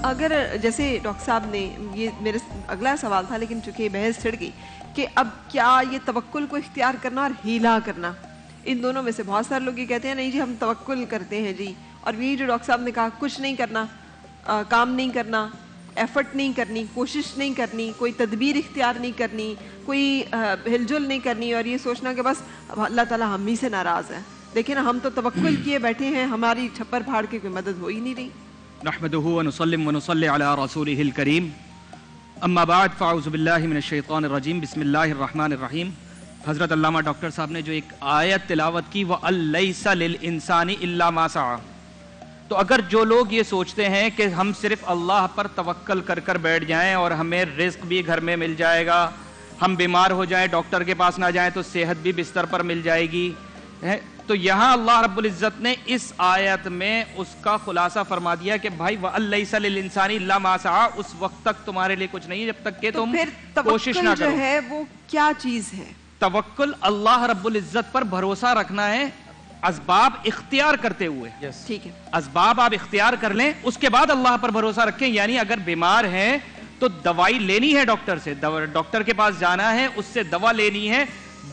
اگر جیسے ڈاکٹر صاحب نے یہ میرے اگلا سوال تھا لیکن چونکہ یہ بحث چھڑ گئی کہ اب کیا یہ توکل کو اختیار کرنا اور ہیلا کرنا، ان دونوں میں سے بہت سارے لوگ یہ کہتے ہیں نہیں جی ہم توکل کرتے ہیں جی، اور یہ جو ڈاکٹر صاحب نے کہا کچھ نہیں کرنا، کام نہیں کرنا، ایفرٹ نہیں کرنی، کوشش نہیں کرنی، کوئی تدبیر اختیار نہیں کرنی، کوئی ہل جل نہیں کرنی، اور یہ سوچنا کہ بس اللہ تعالیٰ ہم ہی سے ناراض ہے، دیکھیں نا ہم تو توکل کیے بیٹھے ہیں، ہماری چھپر پھاڑ کے کوئی مدد ہو ہی نہیں رہی۔ نحمده ونصلي على رسوله الكريم اما بعد فاعوذ باللہ من الشیطان الرجیم بسم اللہ الرحمن الرحیم۔ حضرت علامہ ڈاکٹر صاحب نے جو ایک آیت تلاوت کی وَأَلَّيْسَ لِلْإِنسَانِ إِلَّا مَا سَعَى، تو اگر جو لوگ یہ سوچتے ہیں کہ ہم صرف اللہ پر توکل کر کر بیٹھ جائیں اور ہمیں رزق بھی گھر میں مل جائے گا، ہم بیمار ہو جائیں ڈاکٹر کے پاس نہ جائیں تو صحت بھی بستر پر مل جائے گی، تو یہاں اللہ رب العزت نے اس آیت میں اس کا خلاصہ فرما دیا کہ بھائی وَأَلَّيْسَ لِلْإِنسَانِ إِلَّا مَا سَعَى، اس وقت تک تمہارے لیے کچھ نہیں جب تک کہ تم کوشش نہ کرو۔ جو ہے وہ کیا چیز ہے؟ توکل اللہ رب العزت پر بھروسہ رکھنا ہے اسباب اختیار کرتے ہوئے۔ ٹھیک ہے، اسباب آپ اختیار کر لیں اس کے بعد اللہ پر بھروسہ رکھیں، یعنی اگر بیمار ہیں تو دوائی لینی ہے ڈاکٹر سے، ڈاکٹر کے پاس جانا ہے، اس سے دوا لینی ہے،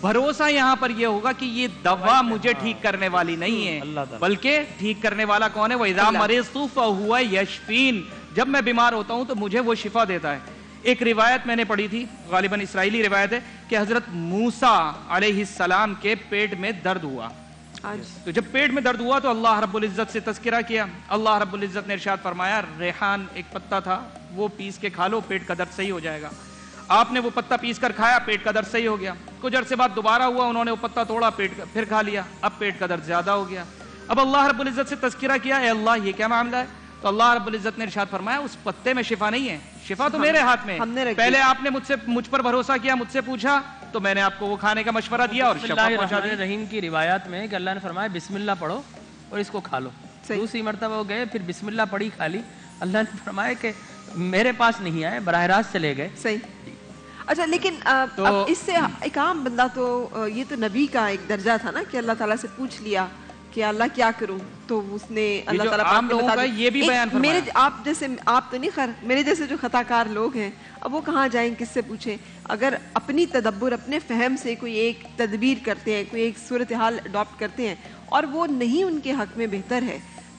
بھروسہ یہاں پر یہ ہوگا کہ یہ دوا مجھے ٹھیک کرنے والی نہیں ہے بلکہ ٹھیک کرنے والا کون ہے؟ وَإِذَا مَرِضْتُ فَهُوَ يَشْفِينِ، جب میں بیمار ہوتا ہوں تو مجھے وہ شفا دیتا ہے۔ ایک روایت میں نے پڑھی تھی، غالباً اسرائیلی روایت ہے، کہ حضرت موسیٰ علیہ السلام کے پیٹ میں درد ہوا، تو جب پیٹ میں درد ہوا تو اللہ رب العزت سے تذکرہ کیا، اللہ رب العزت نے ارشاد فرمایا ریحان ایک پتا تھا وہ پیس کے کھا لو پیٹ کا درد صحیح ہو جائے گا۔ آپ نے وہ پتا پیس کر کھایا، پیٹ کا درد صحیح ہو گیا۔ کچھ عرصے بعد دوبارہ ہوا، انہوں نے وہ پتا توڑا، پھر کھا لیا، اب پیٹ کا درد زیادہ ہو گیا۔ اب اللہ رب العزت سے تذکرہ کیا، اے اللہ یہ کیا معاملہ ہے؟ تو اللہ رب العزت نے ارشاد فرمایا اس پتے میں شفا نہیں ہے، شفا تو میرے ہاتھ میں ہے، پہلے آپ نے مجھ پر بھروسہ کیا، مجھ سے پوچھا تو میں نے آپ کو وہ کھانے کا مشورہ دیا اور شفا پہنچا دی۔ رحیم کی روایات میں کہ اللہ نے فرمایا بسم اللہ پڑھو اور اس کو کھا لو، دوسری مرتبہ وہ گئے پھر بسم اللہ پڑھی کھا لی، اللہ نے فرمایا کہ میرے پاس نہیں آئے، براہ راست چلے گئے۔ صحیح۔ اچھا لیکن اب اس سے ایک عام بندہ تو یہ تو نبی کا ایک درجہ تھا نا کہ اللہ تعالیٰ سے پوچھ لیا کہ اللہ کیا کروں، تو اس نے اللہ تعالیٰ عام لوگوں کا یہ بھی بیان فرمایا۔ میرے آپ جیسے، آپ تو نہیں خیر، میرے جیسے جو خطا کار لوگ ہیں اب وہ کہاں جائیں، کس سے پوچھیں؟ اگر اپنی تدبر اپنے فہم سے کوئی ایک تدبیر کرتے ہیں، کوئی ایک صورتحال اڈاپٹ کرتے ہیں اور وہ نہیں ان کے حق میں بہتر ہے،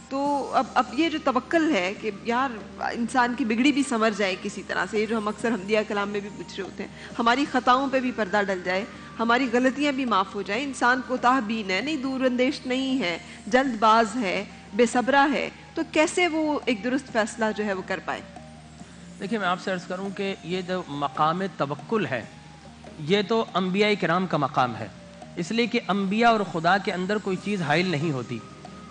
تو اب یہ جو توکل ہے کہ یار انسان کی بگڑی بھی سنور جائے کسی طرح سے، یہ جو ہم اکثر حمدیہ کلام میں بھی پوچھ رہے ہوتے ہیں، ہماری خطاؤں پہ بھی پردہ ڈل جائے، ہماری غلطیاں بھی معاف ہو جائیں، انسان کوتاہ بین ہے، نہیں دور اندیش نہیں ہے، جلد باز ہے، بے صبرہ ہے، تو کیسے وہ ایک درست فیصلہ جو ہے وہ کر پائے؟ دیکھیں میں آپ سے عرض کروں کہ یہ جو مقام توکل ہے یہ تو انبیاء کرام کا مقام ہے، اس لیے کہ انبیاء اور خدا کے اندر کوئی چیز حائل نہیں ہوتی،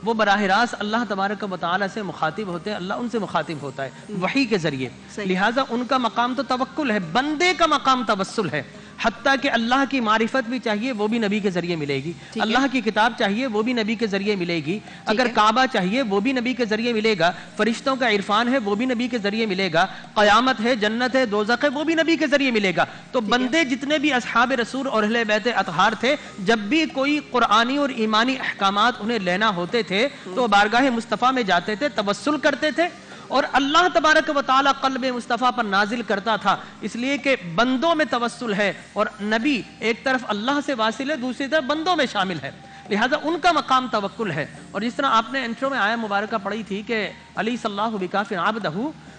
وہ براہ راست اللہ تبارک و تعالیٰ سے مخاطب ہوتے ہیں، اللہ ان سے مخاطب ہوتا ہے وحی کے ذریعے، لہٰذا ان کا مقام تو توکل ہے، بندے کا مقام توسل ہے، حتیٰ کہ اللہ کی معرفت بھی چاہیے وہ بھی نبی کے ذریعے ملے گی، اللہ کی کتاب چاہیے وہ بھی نبی کے ذریعے ملے گی، اگر کعبہ چاہیے وہ بھی نبی کے ذریعے ملے گا، فرشتوں کا عرفان ہے وہ بھی نبی کے ذریعے ملے گا، قیامت ہے، جنت ہے، دوزخ ہے، وہ بھی نبی کے ذریعے ملے گا۔ تو بندے جتنے بھی اصحاب رسول اور اہل بیت اطہار تھے، جب بھی کوئی قرآنی اور ایمانی احکامات انہیں لینا ہوتے تھے تو بارگاہ مصطفیٰ میں جاتے تھے، توسل کرتے تھے، اور اللہ تبارک و تعالیٰ قلب مصطفیٰ پر نازل کرتا تھا، اس لیے کہ بندوں میں توسل ہے اور نبی ایک طرف اللہ سے واصل ہے، دوسری طرف بندوں میں شامل ہے، لہٰذا ان کا مقام توکل ہے۔ اور جس طرح آپ نے انٹرو میں آیہ مبارکہ پڑھی تھی کہ علیس اللہ بکاف عبدہ،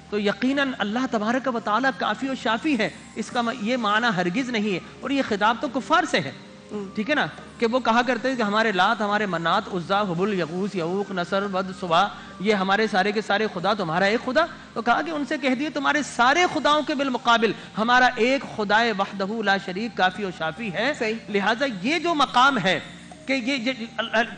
تو یقیناً اللہ تبارک و تعالیٰ کافی و شافی ہے، اس کا یہ معنی ہرگز نہیں ہے، اور یہ خطاب تو کفار سے ہے، ٹھیک ہے نا، کہ وہ کہا کرتے ہیں کہ ہمارے لات، ہمارے منات، عزا، حبل، یغوث، یعوق، نصر، ود، سوا، یہ ہمارے سارے کے سارے خدا، تمہارا ایک خدا، تو کہا کہ ان سے کہہ دیے تمہارے سارے خداؤں کے بالمقابل ہمارا ایک خدا وحدہ لا شریک کافی و شافی ہے، لہٰذا یہ جو مقام ہے کہ یہ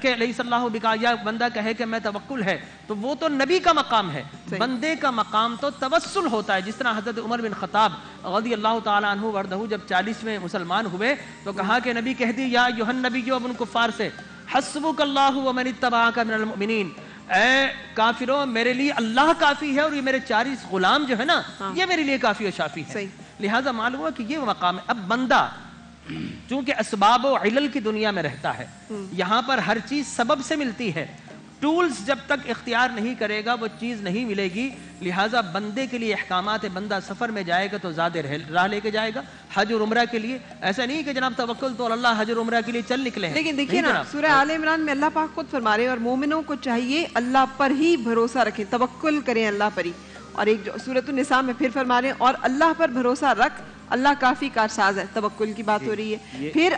کہ لیس اللہ بکا، یا بندہ کہے کہ میں توکل ہے، تو وہ تو نبی کا مقام ہے، بندے کا مقام تو توسل ہوتا ہے، جس طرح حضرت عمر بن خطاب رضی اللہ تعالیٰ عنہ وردہ جب 40ویں مسلمان ہوئے تو کہا کہ نبی کہہ دی یا ایھا النبی، اب ان کفار سے، حسبک اللہ ومن اتبعک من المؤمنین، اے کافروں میرے لیے اللہ کافی ہے اور یہ میرے 40 غلام جو ہے نا یہ میرے لیے کافی و شافی ہے، لہٰذا معلوم ہوا کہ یہ مقام ہے۔ اب بندہ چونکہ اسباب و علل کی دنیا میں رہتا ہے، یہاں پر ہر چیز سبب سے ملتی ہے، ٹولز جب تک اختیار نہیں کرے گا وہ چیز نہیں ملے گی. لہٰذا بندے کے لیے احکامات بندہ سفر میں جائے گا تو زیادہ راہ لے کے جائے گا. حج اور عمرہ کے لیے ایسا نہیں کہ جناب توکل تو اللہ حج اور عمرہ کے لیے چل نکلے ہیں. لیکن دیکھیے نا سورہ آل عمران میں اللہ پاک خود فرما رہے ہیں اور مومنوں کو چاہیے اللہ پر ہی بھروسہ رکھیں, توکل کریں اللہ پر ہی. اور ایک جو سورۃ النساء میں پھر فرما رہے ہیں اور اللہ پر بھروسہ رکھ, اللہ کافی کارساز ہے. توکل کی بات ہو رہی ہے. پھر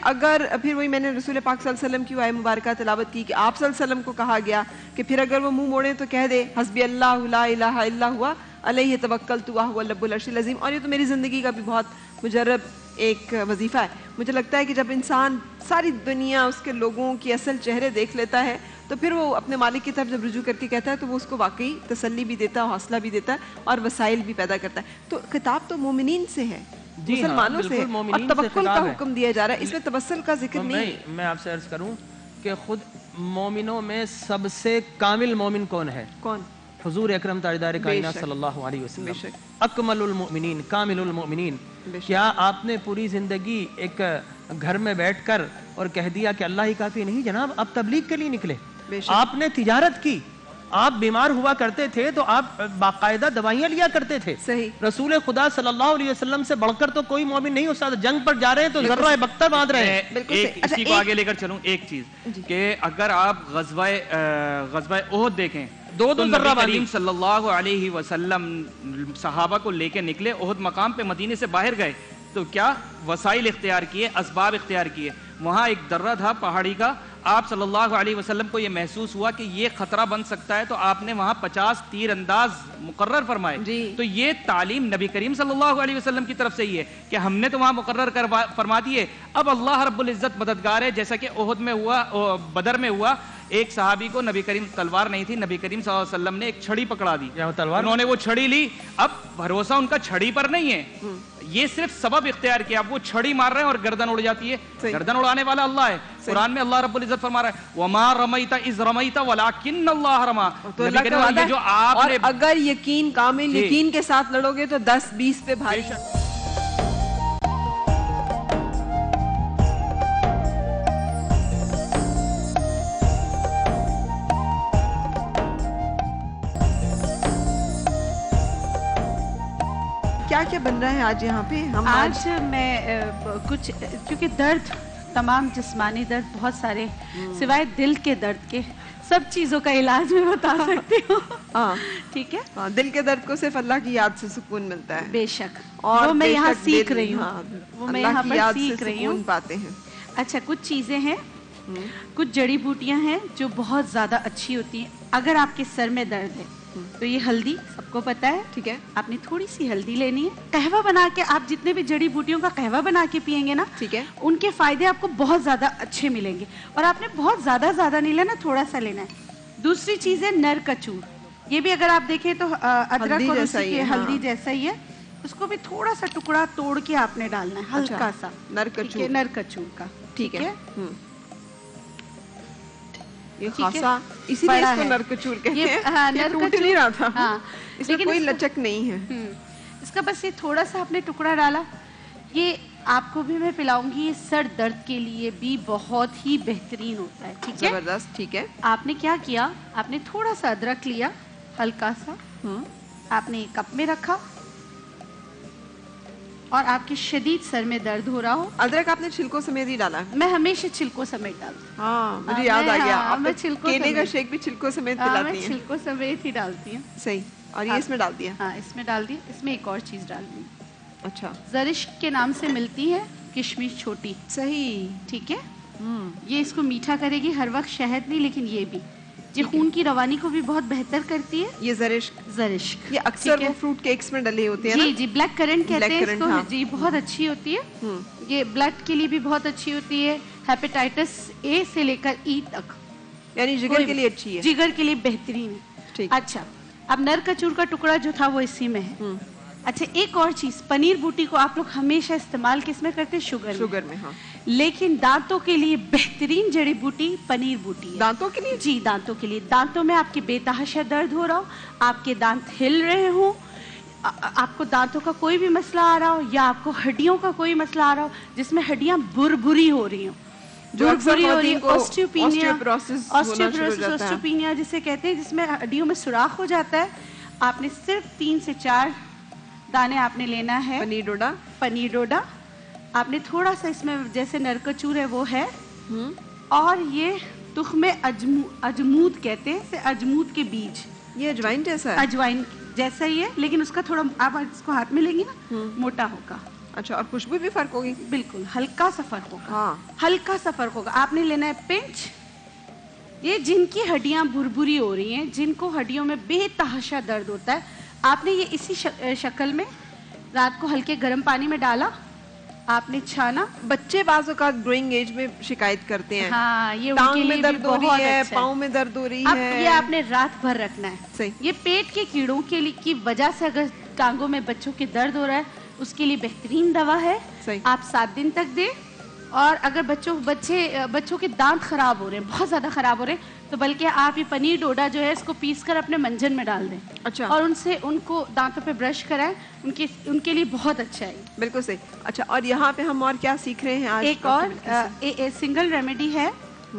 وہی میں نے رسول پاک صلی اللہ علیہ وسلم کی آیت مبارکہ تلاوت کی کہ آپ صلی اللہ علیہ وسلم کو کہا گیا کہ پھر اگر وہ منہ موڑیں تو کہہ دے حسبی اللہ لا الہ الا ہوا علیہ توکلت وہو رب العرش العظیم. اور یہ تو میری زندگی کا بھی بہت مجرب ایک وظیفہ ہے. مجھے لگتا ہے کہ جب انسان ساری دنیا اس کے لوگوں کی اصل چہرے دیکھ لیتا ہے تو پھر وہ اپنے مالک کی طرف جب رجوع کر کے کہتا ہے تو وہ اس کو واقعی تسلی بھی دیتا ہے, حوصلہ بھی دیتا ہے اور وسائل بھی پیدا کرتا ہے. تو خطاب تو مومنین سے ہے, مسلمانوں سے, اور توکل کا حکم دیا جا رہا ہے. اس میں توسل کا ذکر نہیں ہے. میں آپ سے عرض کروں کہ خود مومنوں میں سب سے کامل مومن کون ہے؟ کون؟ حضور اکرم تاجدار کائنات صلی اللہ علیہ وسلم, اکمل المؤمنین, کامل المؤمنین. کیا آپ نے پوری زندگی ایک گھر میں بیٹھ کر اور کہہ دیا کہ اللہ ہی کافی؟ نہیں جناب, آپ تبلیغ کے لیے نکلے, آپ نے تجارت کی, آپ بیمار ہوا کرتے تھے تو آپ باقاعدہ دوائیاں لیا کرتے تھے. صحیح. رسول خدا صلی اللہ علیہ وسلم سے بڑھ کر تو کوئی مومن نہیں. استاد جنگ پر جا رہے ہیں تو ذرہ بختر باندھ رہے ہیں. اسی کو آگے لے کر چلوں ایک چیز کہ اگر آپ غزوہ احد دیکھیں تو نبی کریم صلی اللہ علیہ وسلم صحابہ کو لے کے نکلے, احد مقام پہ مدینے سے باہر گئے تو کیا وسائل اختیار کیے, اسباب اختیار کیے. وہاں ایک درہ تھا پہاڑی کا, آپ صلی اللہ علیہ وسلم کو یہ محسوس ہوا کہ یہ خطرہ بن سکتا ہے تو آپ نے وہاں 50 تیر انداز مقرر فرمائے. تو یہ تعلیم نبی کریم صلی اللہ علیہ وسلم کی طرف سے ہی ہے کہ ہم نے تو وہاں مقرر فرما دیے. اب اللہ رب العزت مددگار ہے, جیسا کہ احد میں ہوا, بدر میں ہوا. ایک صحابی کو نبی کریم, تلوار نہیں تھی, نبی کریم صلی اللہ علیہ وسلم نے ایک چھڑی پکڑا دی, انہوں نے وہ چھڑی لی. اب بھروسہ ان کا چھڑی پر نہیں ہے, یہ صرف سبب اختیار کیا. اب وہ چھڑی مار رہے ہیں اور گردن اڑ جاتی ہے. گردن اڑانے والا اللہ ہے. قرآن میں اللہ رب العزت فرما رہا ہے وما رمیت اذ رمیت ولکن اللہ رما. تو اللہ کا وعدہ ہے, اور اگر یقین, کامل یقین کے ساتھ لڑو گے تو 10-20 پہ بھاری. کیا بن رہا ہے آج یہاں پہ؟ ہم آج میں کچھ, کیونکہ درد, تمام جسمانی درد بہت سارے, سوائے دل کے درد کے سب چیزوں کا علاج میں بتا سکتی ہوں. ہاں ٹھیک ہے. دل کے درد کو صرف اللہ کی یاد سے سکون ملتا ہے. بے شک. اور وہ میں یہاں سیکھ رہی ہوں, وہ میں یہاں پر سیکھ رہی ہوں. پاتے ہیں. اچھا, کچھ چیزیں ہیں, کچھ جڑی بوٹیاں ہیں جو بہت زیادہ اچھی ہوتی ہیں. اگر آپ کے سر میں درد ہے تو یہ ہلدی سب کو پتا ہے, ٹھیک ہے, آپ نے تھوڑی سی ہلدی لینی ہے. قہوہ بنا کے, آپ جتنے بھی جڑی بوٹیوں کا قہوہ بنا کے پیئیں گے نا, ٹھیک ہے, ان کے فائدے آپ کو بہت زیادہ اچھے ملیں گے. اور آپ نے بہت زیادہ نہیں لینا, تھوڑا سا لینا ہے. دوسری چیز ہے نر کچور. یہ بھی اگر آپ دیکھیں تو ادرک اور ہلدی جیسا ہی ہے. اس کو بھی تھوڑا سا ٹکڑا توڑ کے آپ نے ڈالنا ہے, ہلکا سا نر کچور کا, ٹھیک ہے. یہ خاصا, اسی لیے اس کو نرکچور کہتے ہیں. یہ ٹوٹ نہیں رہا تھا, اس میں کوئی لچک نہیں ہے. اس کا بس یہ تھوڑا سا آپ نے ٹکڑا ڈالا. یہ آپ کو بھی میں پلاؤں گی. یہ سر درد کے لیے بھی بہت ہی بہترین ہوتا ہے. ٹھیک ہے, زبردست. ٹھیک ہے. آپ نے کیا کیا, آپ نے تھوڑا سا ادرک لیا, ہلکا سا, آپ نے کپ میں رکھا, اور آپ کے شدید سر میں درد ہو رہا ہو. ادرک آپ نے چھلکوں سمیت ہی ڈالا؟ میں ہمیشہ چھلکوں سمیت ڈالتی ہوں. ہاں مجھے یاد آ گیا, آپ کیلے کا شیک بھی چھلکوں سمیت پلاتی ہیں. میں چھلکوں سمیت ہی ڈالتی ہوں. صحیح. اور یہ اس میں ڈال دیا؟ ہاں اس میں ڈال دیا. اس میں ایک اور چیز ڈالنی. اچھا. زرشک کے نام سے ملتی ہے کشمش چھوٹی. صحیح. ٹھیک ہے. یہ اس کو میٹھا کرے گی, ہر وقت شہد نہیں لیکن یہ بھی, یہ خون کی روانی کو بھی بہت بہتر کرتی ہے. یہ زرشک یہ اکثر وہ فروٹ کیکس میں ڈلے ہوتے ہیں. جی بلیک کرنٹ کہتے ہیں اس کو. جی بہت اچھی ہوتی ہے. یہ بلڈ کے لیے بھی بہت اچھی ہوتی ہے. ہیپیٹائٹس اے سے لے کر ای تک, یعنی جگر کے لیے اچھی ہے. جگر کے لیے بہترین ہے. اچھا, اب نر کچور کا ٹکڑا جو تھا وہ اسی میں ہے. اچھا, ایک اور چیز, پنیر بوٹی کو آپ لوگ ہمیشہ استعمال کس میں کرتے ہیں؟ شوگر میں. ہاں, لیکن دانتوں کے لیے بہترین جڑی بوٹی پنیر بوٹی ہے. دانتوں کے لیے؟ جی دانتوں کے لیے. دانتوں میں آپ کے بے تحاشا درد ہو رہا ہو, آپ کے دانت ہل رہے ہوں, آپ کو دانتوں کا کوئی بھی مسئلہ آ رہا ہو, یا آپ کو ہڈیوں کا کوئی مسئلہ آ رہا ہو جس میں ہڈیاں بری ہو رہی ہوں, جو اکثر بری ہو رہی خواتین ہے، کو osteoporosis ہونا شروع ہو جاتا ہے. اوسٹیوپینیا جسے کہتے ہیں، جس میں ہڈیوں میں سوراخ ہو جاتا ہے. آپ نے صرف 3 سے 4 دانے آپ نے لینا ہے پنیر ڈوڈا. آپ نے تھوڑا سا اس میں جیسے نرکچور ہے وہ ہے، اور یہ تخم اجمود کہتے ہیں، اسے اجمود کے بیج. یہ اجوائن جیسا ہے؟ اجوائن جیسا ہی ہے، لیکن اس کا تھوڑا آپ اس کو ہاتھ میں لیں گی نا موٹا ہوگا. اچھا، اور خوشبو بھی فرق ہوگی؟ بالکل ہلکا سا فرق ہوگا. ہاں، ہلکا سا فرق ہوگا. آپ نے لینا ہے پنچ. یہ جن کی ہڈیاں بھربھری ہو رہی ہیں، جن کو ہڈیوں میں بے تحاشا درد ہوتا ہے، آپ نے یہ اسی شکل میں رات کو ہلکے گرم پانی میں ڈالا، آپ نے چھانا. بچے بعض اوقات گروئنگ ایج میں شکایت کرتے ہیں، ہاں، یہ ان ٹانگ کے میں لیے درد بھی ہو بہت رہی ہے، اچھا پاؤں میں درد ہو رہی اب ہے. یہ آپ نے رات بھر رکھنا ہے. صحیح. یہ پیٹ کے کیڑوں کے لیے کی وجہ سے اگر ٹانگوں میں بچوں کے درد ہو رہا ہے، اس کے لیے بہترین دوا ہے. صحیح. آپ 7 دن تک دیں. اور اگر بچوں کے دانت خراب ہو رہے ہیں، بہت زیادہ خراب ہو رہے ہیں، تو بلکہ آپ یہ پنیر ڈوڈا جو ہے اس کو پیس کر اپنے منجن میں ڈال دیں. اچھا. اور ان کو دانتوں پہ برش کرائیں. ان کے لیے بہت اچھا ہے. بالکل صحیح. اچھا، اور یہاں پہ ہم اور کیا سیکھ رہے ہیں آج؟ ایک اور سنگل ریمیڈی ہے،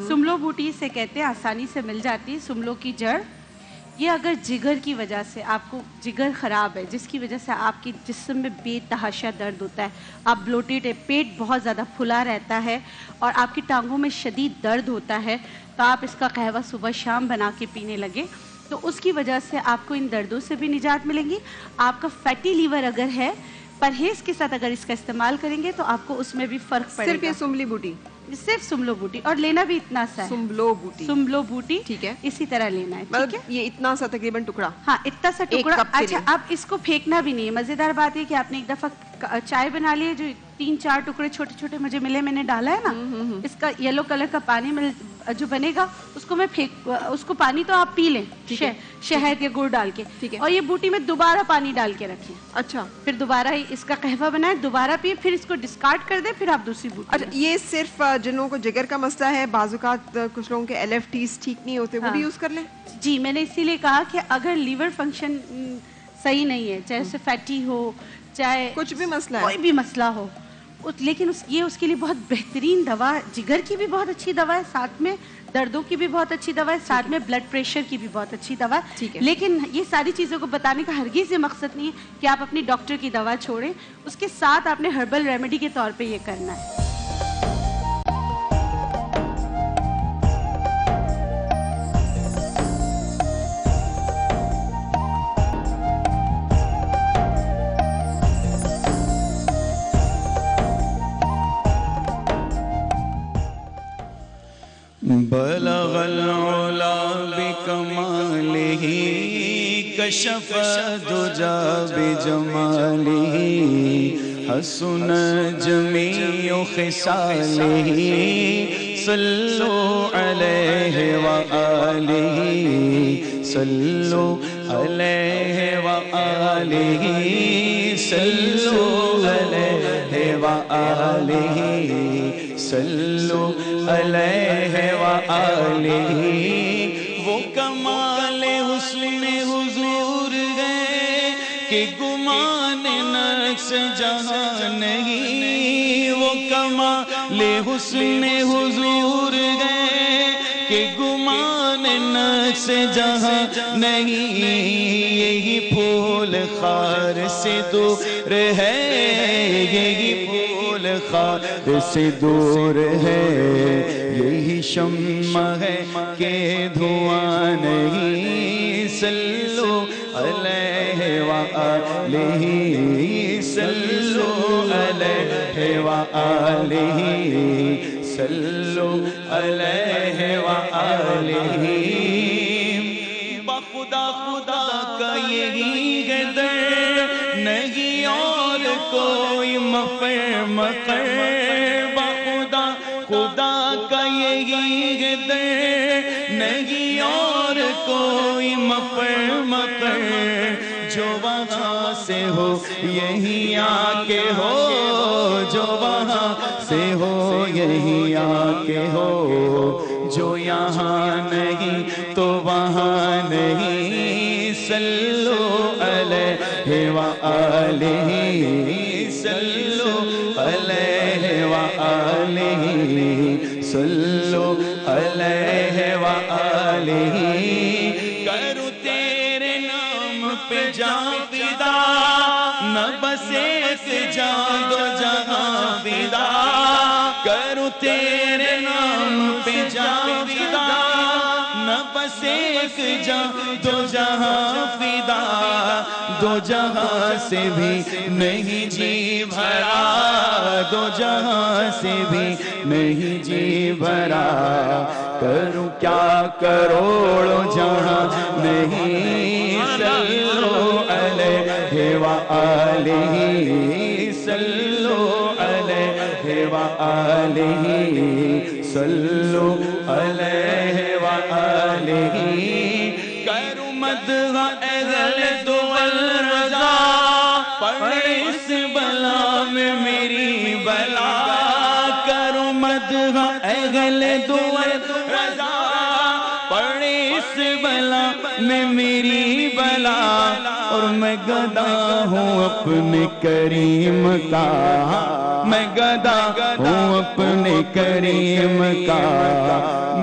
سملو بوٹی سے کہتے ہیں، آسانی سے مل جاتی ہے. سملو کی جڑ. یہ اگر جگر کی وجہ سے آپ کو جگر خراب ہے، جس کی وجہ سے آپ کے جسم میں بے تحاشا درد ہوتا ہے، آپ بلوٹیڈ ہے، پیٹ بہت زیادہ پھلا رہتا ہے، اور آپ کی ٹانگوں میں شدید درد ہوتا ہے، تو آپ اس کا قہوہ صبح شام بنا کے پینے لگے، تو اس کی وجہ سے آپ کو ان دردوں سے بھی نجات ملیں گی. آپ کا فیٹی لیور اگر ہے، پرہیز کے ساتھ اگر اس کا استعمال کریں گے تو آپ کو اس میں بھی فرق پڑے گا. صرف یہ سملی بوٹی؟ صرف سملو بوٹی. اور لینا بھی اتنا سا ہے، سملو بوٹی. ٹھیک ہے، اسی طرح لینا ہے. ٹھیک ہے، یہ اتنا سا تقریباً ٹکڑا. ہاں، اتنا سا ٹکڑا. کپ کے اچھا، اب اس کو پھینکنا بھی نہیں ہے. مزیدار بات ہے کہ آپ نے ایک دفعہ چائے بنا لی ہے، جو 3-4 ٹکڑے چھوٹے چھوٹے مجھے ملے، میں نے ڈالا ہے نا، اس کا یلو کلر کا پانی جو بنے گا، اس کو میں اس کو پانی تو آپ پی لیں شہد یا گڑ ڈال کے. اور یہ بوٹی میں دوبارہ پانی ڈال کے رکھیں. اچھا، پھر دوبارہ اس کا قہوہ بنائیں، دوبارہ پیے، پھر اس کو ڈسکارڈ کر دیں، پھر آپ دوسری بوٹی. اچھا، یہ صرف جن لوگوں کو جگر کا مسئلہ ہے، بعض اوقات کچھ لوگوں کے LFTs ٹھیک نہیں ہوتے، وہ بھی یوز کر لیں؟ جی، میں نے اسی لیے کہا کہ اگر لیور فنکشن صحیح نہیں ہے، چاہے اسے فیٹی ہو، چاہے کچھ بھی مسئلہ ہے، کوئی بھی مسئلہ ہو، لیکن یہ اس کے لیے بہت بہترین دوا. جگر کی بھی بہت اچھی دوا ہے، ساتھ میں دردوں کی بھی بہت اچھی دوا ہے، ساتھ میں بلڈ پریشر کی بھی بہت اچھی دوا ہے. لیکن یہ ساری چیزوں کو بتانے کا ہرگز یہ مقصد نہیں ہے کہ آپ اپنی ڈاکٹر کی دوا چھوڑیں. اس کے ساتھ آپ نے ہربل ریمیڈی کے طور پہ یہ کرنا ہے. بلغ العلا بکمالہ کشف الدجا بجمالہ حسن جمیع خصالہ صلو علیہ وآلہ صلو علیہ وآلہ صلو علیہ وآلہ صلو علیہ وآلہ. وہ کمال حسن حضور ہے کہ گمان نقص جہاں نہیں. وہ کمال حسن حضور ہے کہ گمان نقص جہاں نہیں. یہی پھول خار سے دور ہے، یہی پھول خار سے دور ہے، یہی شمع ہے کہ دھواں نہیں. صلو علیہ وآلہ صلو علیہ وآلہ صلو علیہ وآلہ. بخدا خدا کا یہی ہے در، نہیں اور کوئی مفر مقر. بخدا خدا کا یہی ہے در، نہیں اور کوئی مفر مقر. جو وہاں سے ہو یہی آ کے ہو، جو وہاں سے ہو یہی آ کے ہو. جو یہاں نہیں تو وہاں نہیں. صلو علیہ وآلہ صلو علیہ وآلہ صلو علیہ وآلہ کرو تیرے نام پہ جان فدا نہ بس ایک جان دو جہاں فدا کرو تیرے نام پہ جان فدا نہ بس ایک جان دو جہاں فدا دو جہاں سے بھی نہیں جی بھرا دو جہاں سے بھی نہیں جی بھرا کروں کیا کروڑوں جہاں نہیں صلو علیہ وآلہ صلو علیہ وآلہ صلو علیہ وآلہ کروں مدح اہل دول رضا پڑھ اس بلا میں میری بلا کروں مدح اہل دول رضا پڑھ اس بلا میں میری بلا اور میں گدا ہوں اپنے کریم کا میں گدا ہوں اپنے کریم کا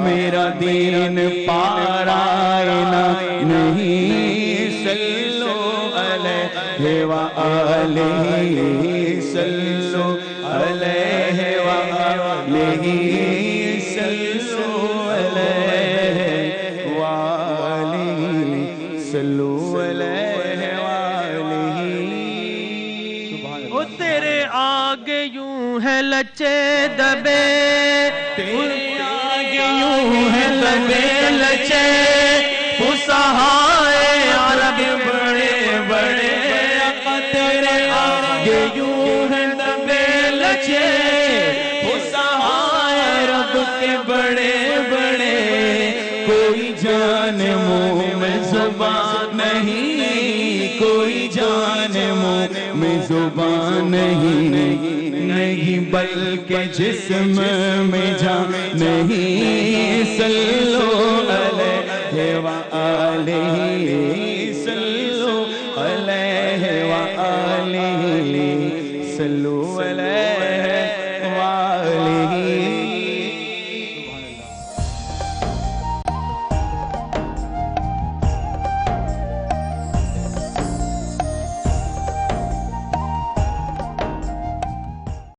میرا دین پارائنا نہیں صلو علیہ وآلہ صلو علیہ وآلہ صلو علیہ وآلہ صلو علیہ وآلہ وہ تیرے آگے یوں ہے لچے دبے تیرے آگے یوں ہے لبے لچے فصحائے عرب بڑے بڑے تیرے آگے یوں ہے لبے لچے فصحائے عرب کے بڑے بڑے کوئی جان منہ میں زبان نہیں کوئی جان منہ میں زبان نہیں بلکہ جسم میں جان نہیں صلو علیہ وآلہ